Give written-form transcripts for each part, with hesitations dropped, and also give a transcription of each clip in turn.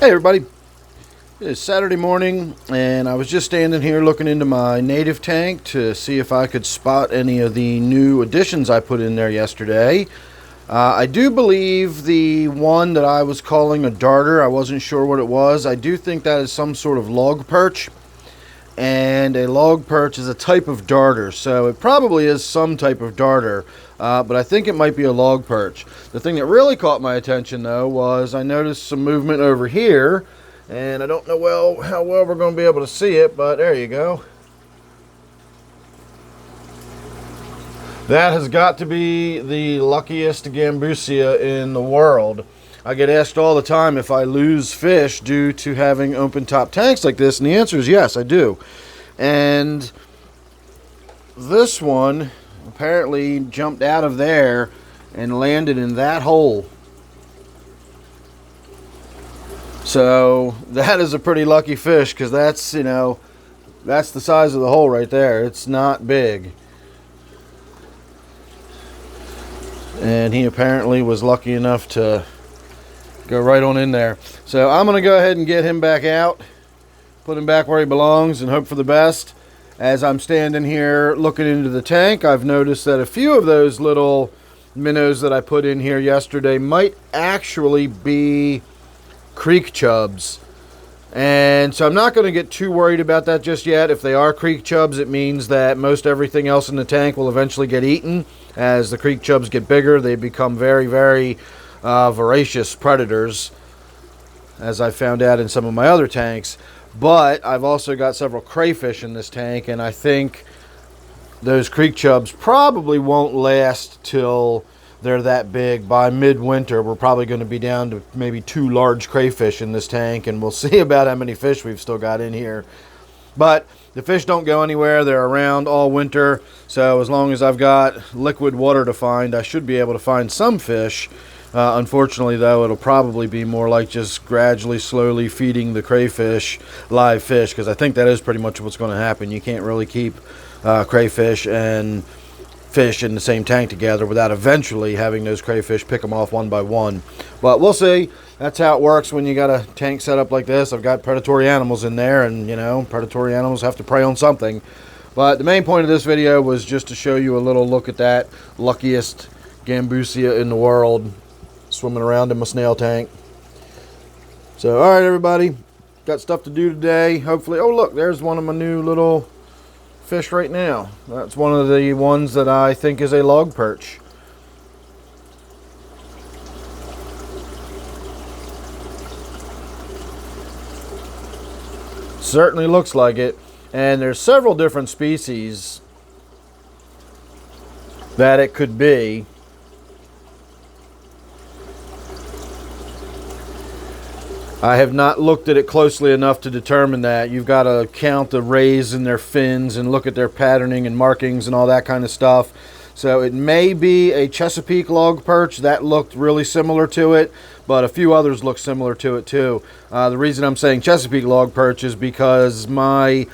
Hey everybody, it is Saturday morning and I was just standing here looking into my native tank to see if I could spot any of the new additions I put in there yesterday. I do believe the one that I was calling a darter, I wasn't sure what it was. I do think that is some sort of log perch, and a log perch is a type of darter, so it probably is some type of darter, but I think it might be a log perch. The thing that really caught my attention though was I noticed some movement over here, and I don't know how well we're going to be able to see it, but there you go. That has got to be the luckiest gambusia in the world. I get asked all the time if I lose fish due to having open top tanks like this, and the answer is yes, I do. And this one apparently jumped out of there and landed in that hole. So that is a pretty lucky fish, because that's the size of the hole right there. It's not big. And he apparently was lucky enough to go right on in there. So I'm going to go ahead and get him back out, put him back where he belongs, and hope for the best. As I'm standing here looking into the tank, I've noticed that a few of those little minnows that I put in here yesterday might actually be creek chubs. And so I'm not going to get too worried about that just yet. If they are creek chubs, it means that most everything else in the tank will eventually get eaten. As the creek chubs get bigger, they become very, very voracious predators, as I found out in some of my other tanks. But I've also got several crayfish in this tank, and I think those creek chubs probably won't last till they're that big. By midwinter, we're probably going to be down to maybe 2 large crayfish in this tank, and we'll see about how many fish we've still got in here. But the fish don't go anywhere. They're around all winter, so as long as I've got liquid water to find, I should be able to find some fish. Unfortunately, though, it'll probably be more like just gradually, slowly feeding the crayfish live fish, because I think that is pretty much what's going to happen. You can't really keep crayfish and fish in the same tank together without eventually having those crayfish pick them off one by one. But we'll see. That's how it works when you got a tank set up like this. I've got predatory animals in there, and predatory animals have to prey on something. But the main point of this video was just to show you a little look at that luckiest gambusia in the world swimming around in my snail tank. So alright everybody, got stuff to do today. Hopefully, oh look, there's one of my new little fish right now. That's one of the ones that I think is a log perch. Certainly looks like it. And there's several different species that it could be. I have not looked at it closely enough to determine that. You've got to count the rays in their fins and look at their patterning and markings and all that kind of stuff. So it may be a Chesapeake log perch. That looked really similar to it, but a few others look similar to it too. The reason I'm saying Chesapeake log perch is because the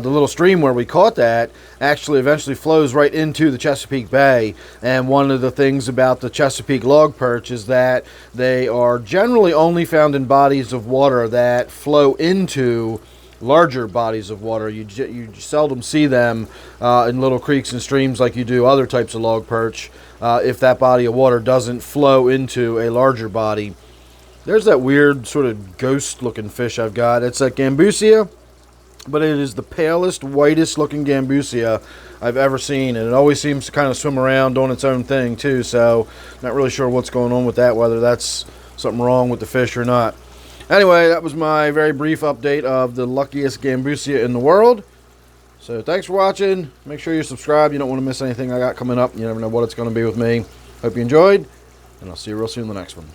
little stream where we caught that actually eventually flows right into the Chesapeake Bay. And one of the things about the Chesapeake log perch is that they are generally only found in bodies of water that flow into larger bodies of water. You seldom see them in little creeks and streams like you do other types of log perch if that body of water doesn't flow into a larger body. There's that weird sort of ghost looking fish I've got. It's a gambusia, but it is the palest, whitest looking gambusia I've ever seen, and it always seems to kind of swim around doing its own thing too, so not really sure what's going on with that, whether that's something wrong with the fish or not. Anyway, that was my very brief update of the luckiest gambusia in the world. So thanks for watching. Make sure you subscribe. You don't want to miss anything I got coming up. You never know what it's going to be with me. Hope you enjoyed, and I'll see you real soon in the next one.